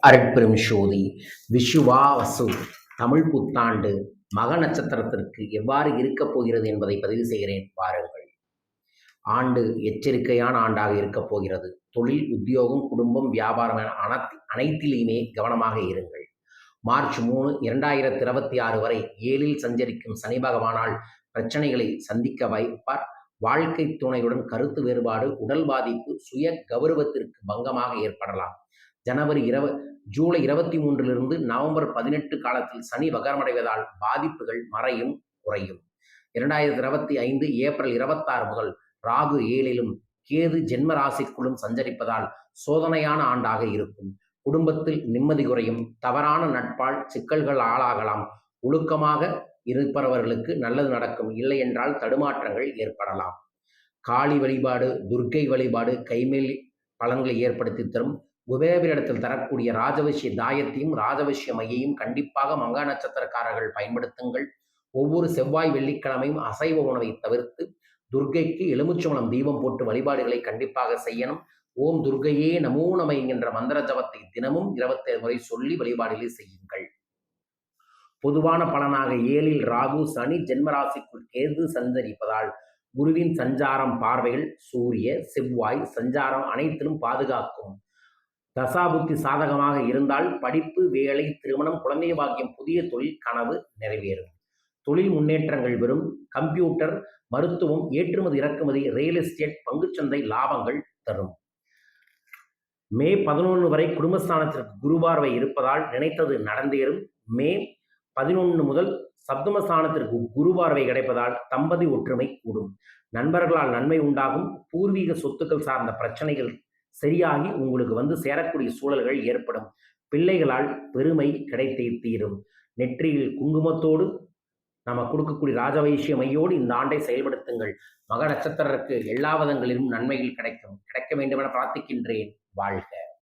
அருட்பெரும் ஜோதி விஷுவாவசு தமிழ் புத்தாண்டு மக நட்சத்திரத்திற்கு எவ்வாறு இருக்கப் போகிறது என்பதை பதிவு செய்கிறேன் பாருங்கள். ஆண்டு எச்சரிக்கையான ஆண்டாக இருக்கப் போகிறது. தொழில், உத்தியோகம், குடும்பம், வியாபாரம் என அனைத்திலுமே கவனமாக இருங்கள். மார்ச் 3, 2026 வரை 7ல் சஞ்சரிக்கும் சனி பகவானால் பிரச்சனைகளை சந்திக்க வைப்பார். வாழ்க்கை துணையுடன் கருத்து வேறுபாடு, உடல் பாதிப்பு, சுய கௌரவத்திற்கு பங்கமாக ஏற்படலாம். ஜூலை 23 நவம்பர் 18 காலத்தில் சனி வகரமடைவதால் பாதிப்புகள் மறையும் குறையும். 2025 ஏப்ரல் 26 முதல் ராகு 7லும் கேது ஜென்ம ராசிக்குள்ளும் சஞ்சரிப்பதால் சோதனையான ஆண்டாக இருக்கும். குடும்பத்தில் நிம்மதி குறையும். தவறான நட்பால் சிக்கல்கள் ஆளாகலாம். ஒழுக்கமாக இருப்பவர்களுக்கு நல்லது நடக்கும். இல்லை என்றால் தடுமாற்றங்கள் ஏற்படலாம். காளி வழிபாடு, துர்க்கை வழிபாடு கைமேல் பலன்களை ஏற்படுத்தி தரும். குபேரரிடத்தில் தரக்கூடிய ராஜவசிய தாயத்தையும் ராஜவசிய மையையும் கண்டிப்பாக மக நட்சத்திரக்காரர்கள் பயன்படுத்துங்கள். ஒவ்வொரு செவ்வாய் வெள்ளிக்கிழமையும் அசைவ உணவை தவிர்த்து துர்க்கைக்கு எலுமிச்சம்பழம் தீபம் போட்டு வழிபாடுகளை கண்டிப்பாக செய்யணும். ஓம் துர்க்கையே நமோ நம என்கின்ற மந்திர ஜபத்தை தினமும் 27 முறை சொல்லி வழிபாடுகளை செய்யுங்கள். பொதுவான பலனாக 7ல் ராகு, சனி ஜென்மராசிக்குள் கேது சஞ்சரிப்பதால் குருவின் சஞ்சாரம், பார்வைகள், சூரிய செவ்வாய் சஞ்சாரம் அனைத்திலும் பாதுகாக்கும். தசாபுத்தி சாதகமாக இருந்தால் படிப்பு, வேலை, திருமணம், குழந்தை பாக்கியம், புதிய தொழில் கனவு நிறைவேறும். தொழில் முன்னேற்றங்கள் பெறும். கம்ப்யூட்டர், மருத்துவம், ஏற்றுமதி இறக்குமதி, ரியல் எஸ்டேட், பங்குச்சந்தை லாபங்கள் தரும். மே 11 வரை குடும்பஸ்தானத்திற்கு குருபார்வை இருப்பதால் நினைத்தது நடந்தேறும். மே 11 முதல் சப்தமஸ்தானத்திற்கு குருபார்வை கிடைப்பதால் தம்பதி ஒற்றுமை கூடும். நண்பர்களால் நன்மை உண்டாகும். பூர்வீக சொத்துக்கள் சார்ந்த பிரச்சனைகள் சரியாகி உங்களுக்கு வந்து சேரக்கூடிய சூழல்கள் ஏற்படும். பிள்ளைகளால் பெருமை கிடைத்தே தீரும். நெற்றியில் குங்குமத்தோடு நம்ம கொடுக்கக்கூடிய ராஜவைசிய மையோடு இந்த ஆண்டை செயல்படுத்துங்கள். மக நட்சத்திரருக்கு எல்லா விதங்களிலும் நன்மைகள் கிடைக்க வேண்டும் என பிரார்த்திக்கின்றேன். வாழ்க.